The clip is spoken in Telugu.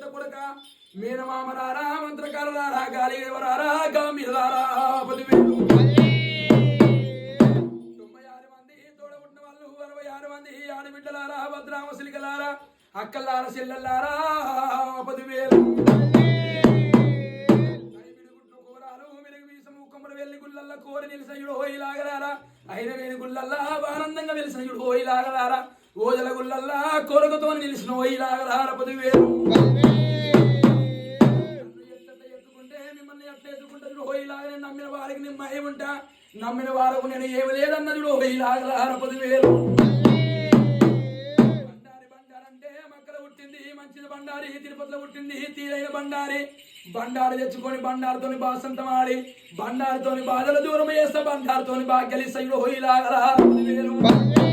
పెద్ద కొడుక మీనమామరారా మంత్రకారులారా గాలి ఎవరారా గామిరారా 10,000 96 మంది తోడబుట్టిన వాళ్ళు 66 మంది ఆడబిడ్డలారా భద్రామ సిలికలారా అక్కలారా చెల్లెల్లారా 10,000 వెళ్లి గుళ్ళల్లా కోరి నిలిసయుడు హోయిలాగలారా అయిన వేని గుళ్ళల్లా ఆనందంగా వెలిసయుడు హోయిలాగలారా ఓజల గుళ్ళల్లా కోరకతో నిలిచిన హోయిలాగలార 10,000 ఎత్తుకుంటే మిమ్మల్ని ఎట్లా ఎత్తుకుంటారు హోయిలాగనే నమ్మిన వారికి నేను మహిమ ఉంటా నమ్మిన వారికి నేను ఏమి లేదన్నది హోయిలాగలార 10,000 బండారంటే మక్కల పుట్టింది మంచిది బండారి తిరుపతిలో పుట్టింది తీరైన బండారు తెచ్చుకొని బండారుతోని బాసంతం ఆడి బండారుతోని బాధల దూరం చేస్తా బండారుతోని బాగా గెలిస్తాయి హోయిలాగలార 10,000